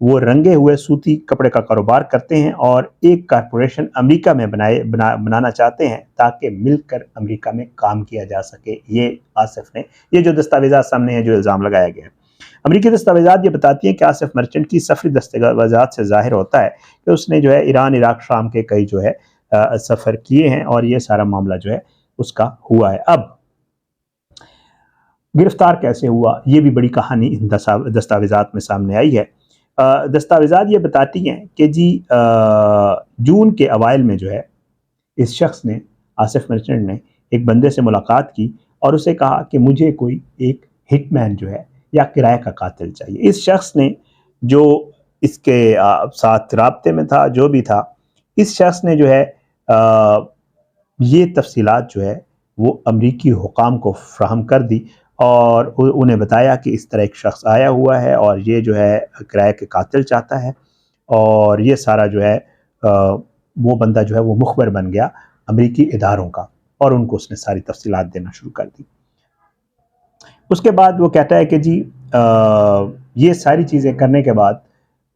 وہ رنگے ہوئے صوتی کپڑے کا کاروبار کرتے ہیں اور ایک کارپوریشن امریکہ میں بنانا چاہتے ہیں تاکہ مل کر امریکہ میں کام کیا جا سکے۔ یہ آصف نے، یہ جو دستاویزات سامنے ہیں جو الزام لگایا گیا ہے، امریکی دستاویزات یہ بتاتی ہیں کہ آصف مرچنٹ کی سفری دستاویزات سے ظاہر ہوتا ہے کہ اس نے جو ہے ایران، عراق، شام کے کئی جو ہے سفر کیے ہیں اور یہ سارا معاملہ جو ہے اس کا ہوا ہے۔ اب گرفتار کیسے ہوا، یہ بھی بڑی کہانی دستاویزات میں سامنے آئی ہے۔ دستاویزات یہ بتاتی ہیں کہ جی جون کے اوائل میں جو ہے اس شخص نے، آصف مرچنٹ نے، ایک بندے سے ملاقات کی اور اسے کہا کہ مجھے کوئی ایک ہٹ مین جو ہے یا کرائے کا قاتل چاہیے۔ اس شخص نے، جو اس کے ساتھ رابطے میں تھا، جو بھی تھا، اس شخص نے جو ہے یہ تفصیلات جو ہے وہ امریکی حکام کو فراہم کر دی اور انہیں بتایا کہ اس طرح ایک شخص آیا ہوا ہے اور یہ جو ہے کرائے کے قاتل چاہتا ہے، اور یہ سارا جو ہے وہ بندہ جو ہے وہ مخبر بن گیا امریکی اداروں کا اور ان کو اس نے ساری تفصیلات دینا شروع کر دی۔ اس کے بعد وہ کہتا ہے کہ جی یہ ساری چیزیں کرنے کے بعد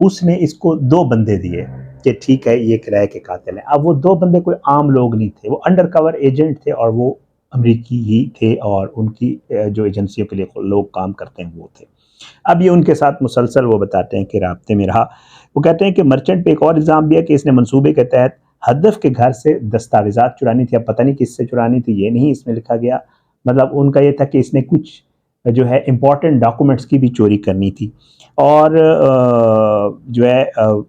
اس نے اس کو 2 بندے دیے کہ ٹھیک ہے یہ کرائے کے قاتل ہیں۔ اب وہ 2 بندے کوئی عام لوگ نہیں تھے، وہ انڈر کور ایجنٹ تھے اور وہ امریکی ہی تھے اور ان کی جو ایجنسیوں کے لیے لوگ کام کرتے ہیں وہ تھے۔ اب یہ ان کے ساتھ مسلسل وہ بتاتے ہیں کہ رابطے میں رہا۔ وہ کہتے ہیں کہ مرچنٹ پہ ایک اور الزام بھی ہے کہ اس نے منصوبے کے تحت ہدف کے گھر سے دستاویزات چرانی تھی۔ اب پتہ نہیں کس سے چرانی تھی، یہ نہیں اس میں لکھا گیا، مطلب ان کا یہ تھا کہ اس نے کچھ جو ہے امپورٹنٹ ڈاکومنٹس کی بھی چوری کرنی تھی۔ اور جو ہے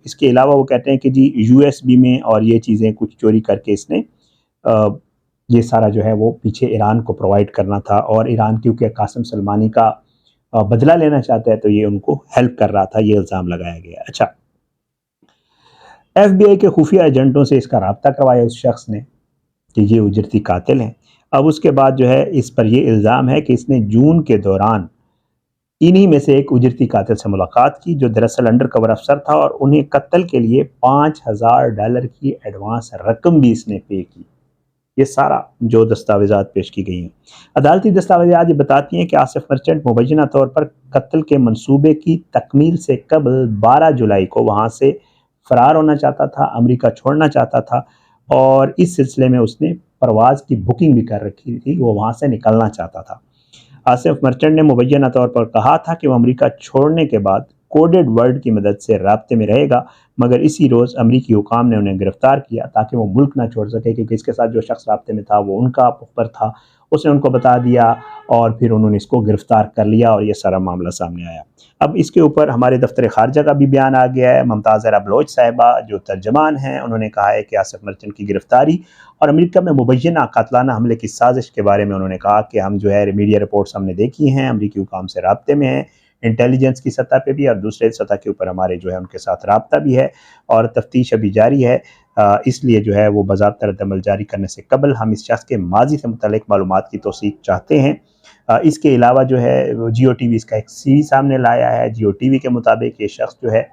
اس کے علاوہ وہ کہتے ہیں کہ جی USB میں اور یہ چیزیں کچھ چوری کر کے اس نے یہ سارا جو ہے وہ پیچھے ایران کو پرووائڈ کرنا تھا، اور ایران کیونکہ قاسم سلمانی کا بدلہ لینا چاہتا ہے تو یہ ان کو ہیلپ کر رہا تھا، یہ الزام لگایا گیا۔ اچھا، FBI کے خفیہ ایجنٹوں سے اس کا رابطہ کروایا اس شخص نے کہ یہ اجرتی قاتل ہیں۔ اب اس کے بعد جو ہے اس پر یہ الزام ہے کہ اس نے جون کے دوران انہی میں سے ایک اجرتی قاتل سے ملاقات کی جو دراصل انڈر کور افسر تھا، اور انہیں قتل کے لیے $5000 کی ایڈوانس رقم بھی اس نے پے کی۔ یہ سارا جو دستاویزات پیش کی گئی ہیں، عدالتی دستاویزات یہ بتاتی ہیں کہ آصف مرچنٹ مبینہ طور پر قتل کے منصوبے کی تکمیل سے قبل 12 جولائی کو وہاں سے فرار ہونا چاہتا تھا، امریکہ چھوڑنا چاہتا تھا، اور اس سلسلے میں اس نے پرواز کی بکنگ بھی کر رکھی تھی، وہ وہاں سے نکلنا چاہتا تھا۔ آصف مرچنٹ نے مبینہ طور پر کہا تھا کہ وہ امریکہ چھوڑنے کے بعد کوڈڈ ورڈ کی مدد سے رابطے میں رہے گا، مگر اسی روز امریکی حکام نے انہیں گرفتار کیا تاکہ وہ ملک نہ چھوڑ سکے، کیونکہ اس کے ساتھ جو شخص رابطے میں تھا وہ ان کا مخبر تھا، اس نے ان کو بتا دیا اور پھر انہوں نے اس کو گرفتار کر لیا اور یہ سارا معاملہ سامنے آیا۔ اب اس کے اوپر ہمارے دفتر خارجہ کا بھی بیان آ گیا ہے۔ ممتاز زہرا بلوچ صاحبہ جو ترجمان ہیں، انہوں نے کہا ہے کہ آصف مرچنٹ کی گرفتاری اور امریکہ میں مبینہ قاتلانہ حملے کی سازش کے بارے میں انہوں نے کہا کہ ہم جو ہے میڈیا رپورٹس ہم نے دیکھی ہیں، امریکی حکام سے رابطے میں ہیں، انٹیلیجنس کی سطح پہ بھی اور دوسرے سطح کے اوپر ہمارے جو ہے ان کے ساتھ رابطہ بھی ہے اور تفتیش ابھی جاری ہے، اس لیے جو ہے وہ باضابطہ رد عمل جاری کرنے سے قبل ہم اس شخص کے ماضی سے متعلق معلومات کی توثیق چاہتے ہیں۔ اس کے علاوہ جو ہے جیو ٹی وی اس کا ایک CV سامنے لایا ہے۔ جیو ٹی وی کے مطابق یہ شخص جو ہے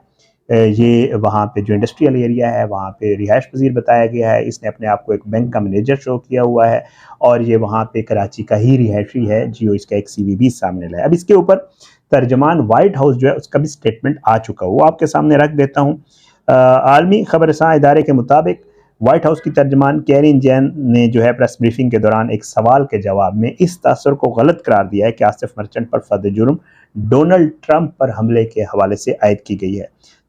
یہ وہاں پہ جو انڈسٹریل ایریا ہے وہاں پہ رہائش پذیر بتایا گیا ہے، اس نے اپنے آپ کو ایک بینک کا مینیجر شو کیا ہوا ہے اور یہ وہاں پہ کراچی کا ہی رہائشی ہے۔ جیو اس کا ایک CV بھی سامنے لایا۔ اب اس کے اوپر ترجمان وائٹ ہاؤس جو ہے اس کا بھی سٹیٹمنٹ آ چکا، وہ آپ کے سامنے رکھ دیتا ہوں۔ عالمی خبر رساں ادارے کے مطابق وائٹ ہاؤس کی ترجمان کیرین جین نے جو ہے پریس بریفنگ کے دوران ایک سوال کے جواب میں اس تاثر کو غلط قرار دیا ہے کہ آصف مرچنٹ پر فرد جرم ڈونلڈ ٹرمپ پر حملے کے حوالے سے عائد کی گئی ہے۔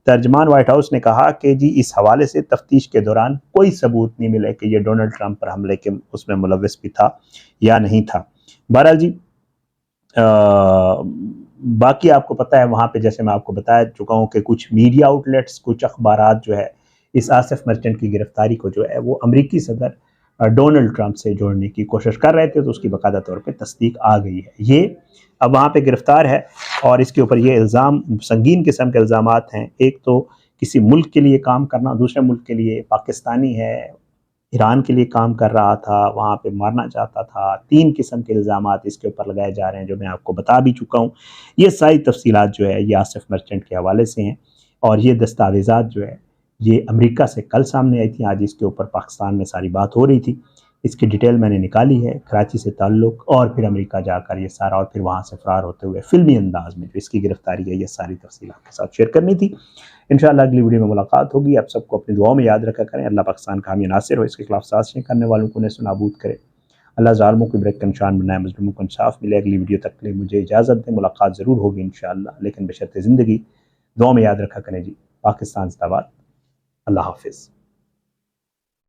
ترجمان وائٹ ہاؤس نے کہا کہ جی اس حوالے سے تفتیش کے دوران کوئی ثبوت نہیں ملے کہ یہ ڈونلڈ ٹرمپ پر حملے کے اس میں ملوث بھی تھا یا نہیں تھا۔ بہرحال جی باقی آپ کو پتہ ہے وہاں پہ جیسے میں آپ کو بتا چکا ہوں کہ کچھ میڈیا آؤٹلیٹس، کچھ اخبارات جو ہے اس آصف مرچنٹ کی گرفتاری کو جو ہے وہ امریکی صدر ڈونلڈ ٹرمپ سے جوڑنے کی کوشش کر رہے تھے، تو اس کی باقاعدہ طور پہ تصدیق آ گئی ہے۔ یہ اب وہاں پہ گرفتار ہے اور اس کے اوپر یہ الزام سنگین قسم کے الزامات ہیں۔ ایک تو کسی ملک کے لیے کام کرنا، دوسرے ملک کے لیے، پاکستانی ہے، ایران کے لیے کام کر رہا تھا، وہاں پہ مارنا چاہتا تھا۔ 3 قسم کے الزامات اس کے اوپر لگائے جا رہے ہیں جو میں آپ کو بتا بھی چکا ہوں۔ یہ ساری تفصیلات جو ہے یہ آصف مرچنٹ کے حوالے سے ہیں اور یہ دستاویزات جو ہے یہ امریکہ سے کل سامنے آئی تھی، آج اس کے اوپر پاکستان میں ساری بات ہو رہی تھی اس کی ڈیٹیل میں نے نکالی ہے، کراچی سے تعلق اور پھر امریکہ جا کر یہ سارا، اور پھر وہاں سے فرار ہوتے ہوئے فلمی انداز میں جو اس کی گرفتاری ہے، یہ ساری تفصیل آپ کے ساتھ شیئر کرنی تھی۔ انشاءاللہ اگلی ویڈیو میں ملاقات ہوگی۔ آپ سب کو اپنی دعاؤں میں یاد رکھا کریں۔ اللہ پاکستان کا حامی ناصر ہو، اس کے خلاف سازشیں کرنے والوں کو نیست و نابود کرے۔ اللہ ظالموں کو عبرت کا نشان بنائے، مظلوموں کو انصاف ملے۔ اگلی ویڈیو تک کے لیے مجھے اجازت دیں، ملاقات ضرور ہوگی انشاءاللہ، لیکن بشرط زندگی دعاؤں میں یاد رکھا کریں جی۔ پاکستان زندہ باد۔ اللہ حافظ۔